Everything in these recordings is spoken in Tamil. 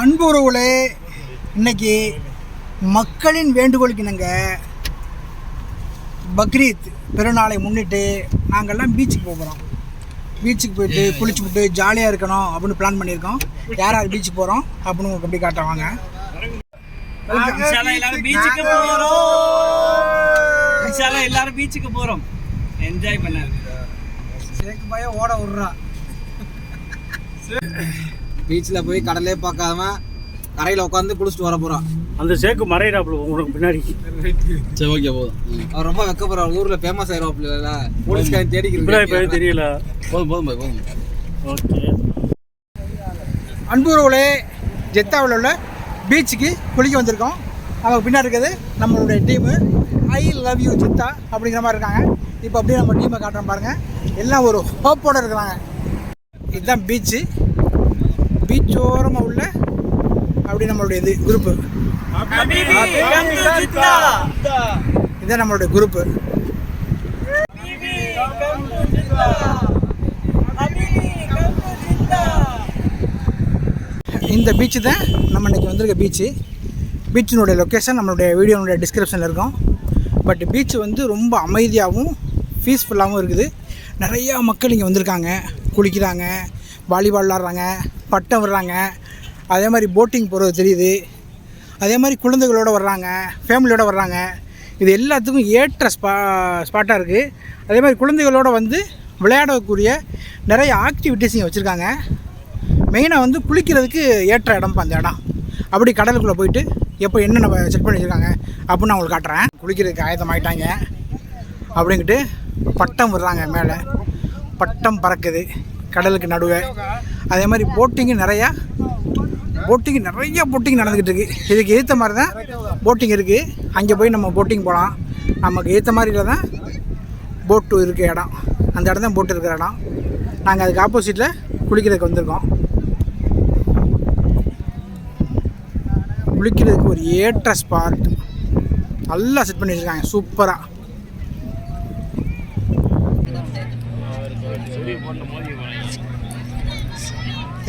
அன்பு உறவுகளே, இன்னைக்கு மக்களின் வேண்டுகோளுக்கு நாங்கள் பக்ரீத் பெருநாளை முன்னிட்டு நாங்கள்லாம் பீச்சுக்கு போகிறோம். பீச்சுக்கு போயிட்டு குளிச்சுக்கிட்டு ஜாலியாக இருக்கணும் அப்படின்னு பிளான் பண்ணியிருக்கோம். யார் யார் பீச்சுக்கு போகிறோம் அப்படின்னு உங்களுக்கு எப்படி காட்டுவாங்க. எல்லாரும் பீச்சுக்கு போகிறோம், என்ஜாய் பண்ண. சேக்கு பாய ஓட விட்றா. பீச்சில் போய் கடலே பார்க்காம கரையில் உட்காந்து குளிச்சுட்டு வர போகிறான். அந்த சேக்கு மறையிறாப்புல உங்களுக்கு பின்னாடி. சரி, ஓகே, போதும். அவர் ரொம்ப வைக்க போகிறார். ஊரில் ஃபேமஸ் ஆயிடுவாப்புல, போலீஸ்காரன் தேடிக்கிறேன். தெரியல. போதும். ஓகே. அன்பு உறவுகளே, ஜெத்தாவில் உள்ள பீச்சுக்கு குளிக்க வந்திருக்கோம். நமக்கு பின்னாடி இருக்கிறது நம்மளுடைய team I love you Jeddah அப்படிங்கிற மாதிரி இருக்காங்க. இப்போ அப்படியே நம்ம டீமை காட்டுறோம் பாருங்கள். எல்லாம் ஒரு ஹோப்போடு இருக்கிறாங்க. இதுதான் பீச்சு. பீச்சோரமாக உள்ள அப்படி நம்மளுடைய இது குரூப்பு. இதுதான் நம்மளுடைய குரூப்பு. இந்த பீச்சு தான் நம்ம இன்றைக்கி வந்திருக்க பீச்சு. பீச்சினுடைய லொக்கேஷன் நம்மளுடைய வீடியோனுடைய டிஸ்கிரிப்ஷனில் இருக்கும். பட் பீச்சு வந்து ரொம்ப அமைதியாகவும் பீஸ்ஃபுல்லாகவும் இருக்குது. நிறையா மக்கள் இங்கே வந்திருக்காங்க, குளிக்கிறாங்க, வாலிபால் விளாட்றாங்க, பட்டம் விடுறாங்க, அதே மாதிரி போட்டிங் போகிறது தெரியுது. அதே மாதிரி குழந்தைகளோடு வர்றாங்க, ஃபேமிலியோடு வர்றாங்க. இது எல்லாத்துக்கும் ஏற்ற ஸ்பாட்டாக இருக்குது. அதே மாதிரி குழந்தைகளோடு வந்து விளையாடக்கூடிய நிறைய ஆக்டிவிட்டீஸ் இங்கே வச்சுருக்காங்க. மெயினாக வந்து குளிக்கிறதுக்கு ஏற்ற இடம்ப்பா அந்த இடம். அப்படி கடலுக்குள்ளே போயிட்டு எப்போ என்னென்ன செக் பண்ணி வச்சுருக்காங்க அப்படின்னு நான் உங்களுக்கு காட்டுறேன். குளிக்கிறதுக்கு ஆயத்தமாயிட்டாங்க அப்படின்ட்டு பட்டம் விடுறாங்க. மேலே பட்டம் பறக்குது கடலுக்கு நடுவே. அதே மாதிரி போட்டிங்கு நிறைய போட்டிங் நடந்துக்கிட்டு இருக்குது. இதுக்கு ஏற்ற மாதிரி தான் போட்டிங் இருக்குது. அங்கே போய் நம்ம போட்டிங் போகலாம். நமக்கு ஏற்ற மாதிரில தான் போட்டு இருக்க இடம். அந்த இடம் தான் போட்டு இருக்கிற இடம். நாங்கள் அதுக்கு ஆப்போசிட்டில் குளிக்கிறதுக்கு வந்திருக்கோம். குளிக்கிறதுக்கு ஒரு ஏற்ற ஸ்பாட் நல்லா செட் பண்ணி வச்சுருக்காங்க சூப்பராக.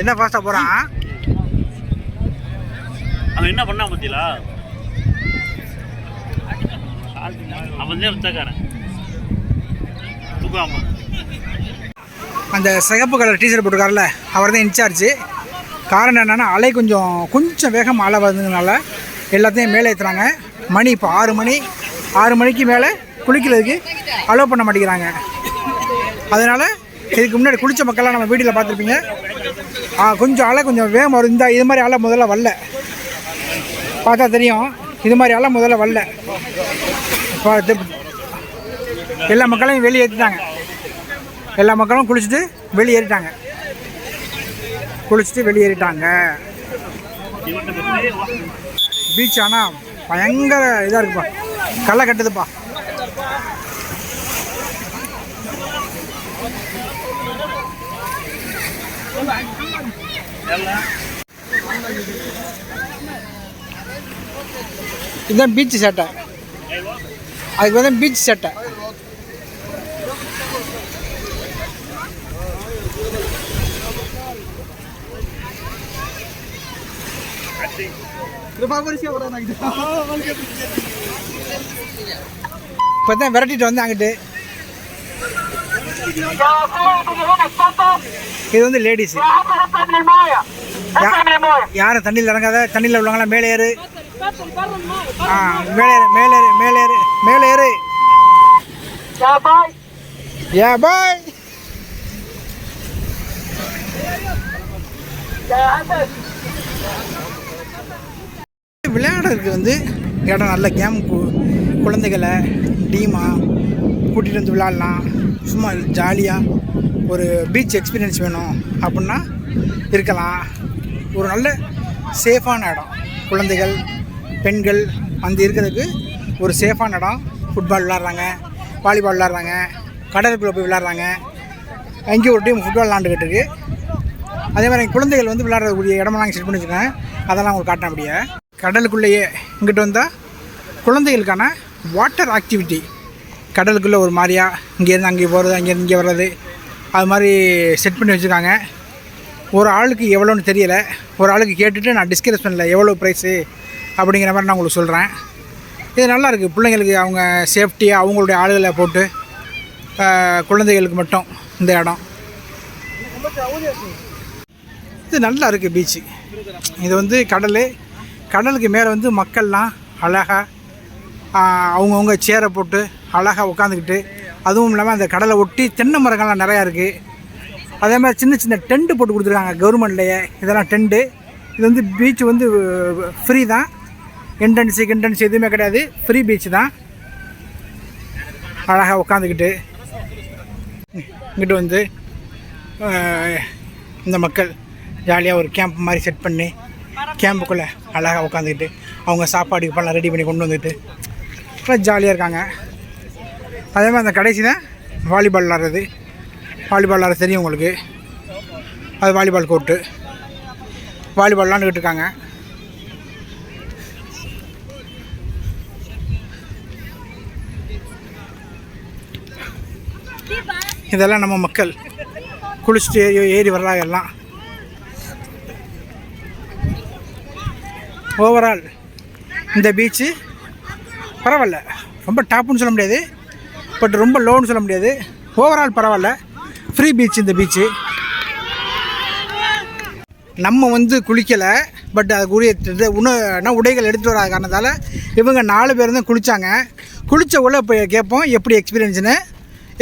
என்ன ஃபாஸ்ட்டாக போகிறான் அவன். என்ன பண்ணா பத்தியா அவன் வித்தக்காரன். அந்த சிகப்பு கலர் டீஷர்ட் போட்டுக்காரில்ல, அவர் தான் இன்சார்ஜ். காரணம் என்னென்னா அலை கொஞ்சம் வேகமாக அலை வந்ததுனால எல்லாத்தையும் மேலே ஏற்றுறாங்க. மணி இப்போ 6 மணிக்கு மேலே குளிக்கிறதுக்கு அலோவ் பண்ண மாட்டேங்கிறாங்க. அதனால் இதுக்கு முன்னாடி குளித்த மக்கள்லாம் நம்ம வீடியோவில் பார்த்துருப்பீங்க. கொஞ்சம் அலை வேகமாக வரும். இது மாதிரி அலை முதல்ல வரல, பார்த்தா தெரியும். இது மாதிரி அலை முதல்ல வரல. எல்லா மக்களையும் வெளியேற்றிட்டாங்க. எல்லா மக்களும் குளிச்சுட்டு வெளியேறிட்டாங்க. பீச் ஆனால் பயங்கர இதாக இருக்குப்பா, களை கட்டுதுப்பா. இதுதான் பீச் சட்டை. அதுக்கு வந்து பீச் சட்டை. இப்போ தான் விரட்டிட்டு வந்து அங்கிட்டு. இது வந்து லேடிஸு. யாரும் தண்ணியில் இறங்காத, தண்ணியில் உள்ளவங்களாம் மேலே ஏறு. மேலே ஏறு. யா பாய். விளையாடுறதுக்கு வந்து இடம் நல்ல கேம். குழந்தைகளை டீமாக கூட்டிகிட்டு வந்து விளையாடலாம். சும்மா ஜாலியாக ஒரு பீச் எக்ஸ்பீரியன்ஸ் வேணும் அப்படின்னா இருக்கலாம். ஒரு நல்ல சேஃபான இடம். குழந்தைகள் பெண்கள் வந்து இருக்கிறதுக்கு ஒரு சேஃபான இடம். ஃபுட்பால் விளாட்றாங்க, வாலிபால் விளாட்றாங்க, கடலுக்குள்ளே போய் விளாட்றாங்க. அங்கேயும் ஒரு டீம் ஃபுட்பால் விளாண்டுக்கிட்டு இருக்குது. அதே மாதிரி குழந்தைகள் வந்து விளையாடக்கூடிய இடமெல்லாம் நாங்கள் செட் பண்ணி வச்சுருக்கேன். அதெல்லாம் உங்களுக்கு காட்ட முடியாது. கடலுக்குள்ளேயே இங்கிட்டு வந்தால் குழந்தைகளுக்கான வாட்டர் ஆக்டிவிட்டி, கடலுக்குள்ளே ஒரு மாதிரியா இங்கேருந்து அங்கே போகிறது, அங்கேருந்து இங்கே வர்றது, அது மாதிரி செட் பண்ணி வச்சுருக்காங்க. ஒரு ஆளுக்கு எவ்வளோன்னு தெரியலை. ஒரு ஆளுக்கு கேட்டுட்டு நான் டிஸ்கிரிப்ஷனில் எவ்வளோ ப்ரைஸு அப்படிங்கிற மாதிரி நான் உங்களுக்கு சொல்கிறேன். இது நல்லாயிருக்கு. பிள்ளைங்களுக்கு அவங்க சேஃப்டியாக அவங்களுடைய ஆளுகளை போட்டு, குழந்தைகளுக்கு மட்டும் இந்த இடம். இது நல்லா இருக்குது பீச்சு. இது வந்து கடலுக்கு மேலே வந்து மக்கள்லாம் அழகாக அவங்கவுங்க சேரை போட்டு அழகாக உட்காந்துக்கிட்டு, அதுவும் இல்லாமல் அந்த கடலை ஒட்டி தென்னை மரங்கள்லாம் நிறையா இருக்குது. அதே மாதிரி சின்ன சின்ன டென்ட்டு போட்டு கொடுத்துருக்காங்க கவர்மெண்ட்லேயே. இதெல்லாம் டென்ட்டு. இது வந்து பீச் வந்து ஃப்ரீ தான், என்ட்ரன்ஸ் எதுவுமே கிடையாது, ஃப்ரீ பீச் தான். அழகாக உட்காந்துக்கிட்டு இங்கிட்டு வந்து இந்த மக்கள் ஜாலியாக ஒரு கேம்ப் மாதிரி செட் பண்ணி கேம்புக்குள்ளே அழகாக உட்காந்துக்கிட்டு அவங்க சாப்பாடு இப்போலாம் ரெடி பண்ணி கொண்டு வந்துட்டு ஜாலியாக இருக்காங்க. அதே மாதிரி அந்த கடைசி தான் வாலிபால் விளாட்றது. வாலிபால் விளாட்றது தெரியும் உங்களுக்கு. அது வாலிபால் கோர்ட்டு. வாலிபால் விளாண்டுக்கிட்டு இருக்காங்க. இதெல்லாம் நம்ம மக்கள் குளிச்சுட்டு ஏறி வர்றாங்க எல்லாம். ஓவரால் இந்த பீச்சு பரவாயில்ல. ரொம்ப டாப்புன்னு சொல்ல முடியாது, பட் ரொம்ப லோன்னு சொல்ல முடியாது. ஓவரால் பரவாயில்ல. ஃப்ரீ பீச் இந்த பீச்சு. நம்ம வந்து குளிக்கலை, பட் அதுக்குரிய உடைகள் எடுத்துகிட்டு வராத காரணத்தால் இவங்க 4 பேர் தான் குளித்தாங்க. குளித்த உள்ள போய் கேட்போம் எப்படி எக்ஸ்பீரியன்ஸ்னு.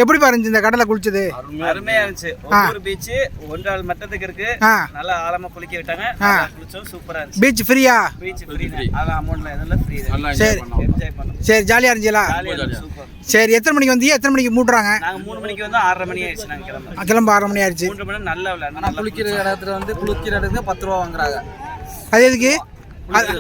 எப்படி பாருங்க இந்த கடலை குளிச்சது? அருமையா இருந்துச்சு. ஒவ்வொரு பீச் ஒன்றால் மட்டத்துக்கு இருக்கு. நல்லா ஆழமா குளிக்க விட்டாங்க. குளிச்சோம், சூப்பரா இருந்துச்சு. பீச் ஃப்ரீயா? Beach free. அதெல்லாம் அமௌண்ட்ல எல்லாம் ஃப்ரீ தான். சரி, என்ஜாய் பண்ணோம். சரி, ஜாலியா இருந்துச்சா? சூப்பர். சரி, எத்தனை மணிக்கு வந்தீங்க? எத்தனை மணிக்கு மூடுறாங்க? நாங்க 3 மணிக்கு வந்து 6:30 மணி ஆயிடுச்சு. நாங்க கிளம்ப 6:30 மணி ஆயிடுச்சு. 3 மணி நல்லா விளையாடு. ஆனால் குளிக்கிற இடத்துல வந்து குளிக்கிற இடத்துக்கு 10 ரூபா வாங்குறாங்க. அது எதுக்கு?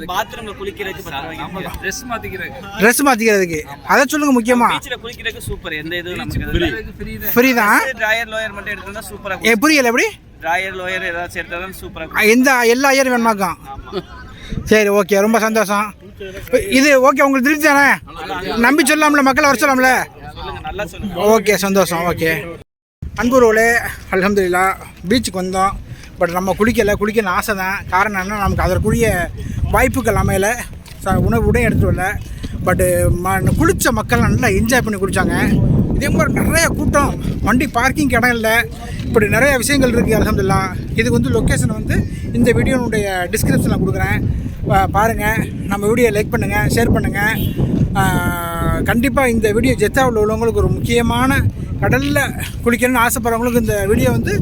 பாத்ரூம்ல குளிக்கிறதுக்கு 10 ரூபாய்க்கு. ட்ரெஸ் மாத்திக்கிறதுக்கு. அதை சொல்லுங்க முக்கியமா. பீச்ல குளிக்கிறதுக்கு சூப்பர். எந்த இதுவும் நமக்கு ஃப்ரீ தான். டிரையர் லோயர் மட்டும் எடுத்தா சூப்பரா. புரியல எப்படி? டிரையர் லோயர் ஏதாவது எடுத்தாலும் சூப்பரா. எந்த எல்லா ஐயரும் வேணுமாக்கும்? சரி, ஓகே, ரொம்ப சந்தோஷம். இது ஓகே, உங்களுக்கு திருப்தி தானே? நம்பி சொல்லலாம்ல, மக்களை வர சொல்லலாம்ல. நல்லா சொல்லுங்க. ஓகே, சந்தோஷம். ஓகே, அன்புறவுகளே, அல்ஹம்துலில்லாஹ் பீச்சுக்கு வந்தோம். பட் நம்ம குளிக்கணும்னு ஆசை தான். காரணம் என்ன, நமக்கு அதற்குரிய வாய்ப்புகள் அமையலை. உடையும் எடுத்துகிட்டு வரல. பட்டு குளித்த மக்கள் நல்லா என்ஜாய் பண்ணி குளித்தாங்க. இதே மாதிரி நிறைய கூட்டம், வண்டி பார்க்கிங் இடம் இல்லை, இப்படி நிறைய விஷயங்கள் இருக்குது. அல்ஹம்துலில்லாஹ். இதுக்கு வந்து லொக்கேஷன் வந்து இந்த வீடியோனுடைய டிஸ்கிரிப்ஷனில் கொடுக்குறேன், பாருங்கள். நம்ம வீடியோ லைக் பண்ணுங்கள், ஷேர் பண்ணுங்கள். கண்டிப்பாக இந்த வீடியோ ஜெத்தாவில் உள்ளவங்களுக்கு ஒரு முக்கியமான, கடலில் குளிக்கணும்னு ஆசைப்படுறவங்களுக்கு இந்த வீடியோ வந்து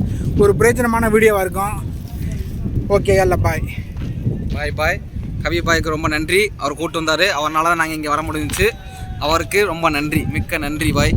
ஒரு பிரயோஜனமான வீடியோவாக இருக்கும். ஓகே, அல்ல பாய். பாய். கவி பாய்க்கு ரொம்ப நன்றி. அவர் கூப்பிட்டு வந்தார். அவரால் தான் நாங்கள் இங்கே வர முடிஞ்சிச்சு. அவருக்கு ரொம்ப நன்றி, மிக்க நன்றி பாய்.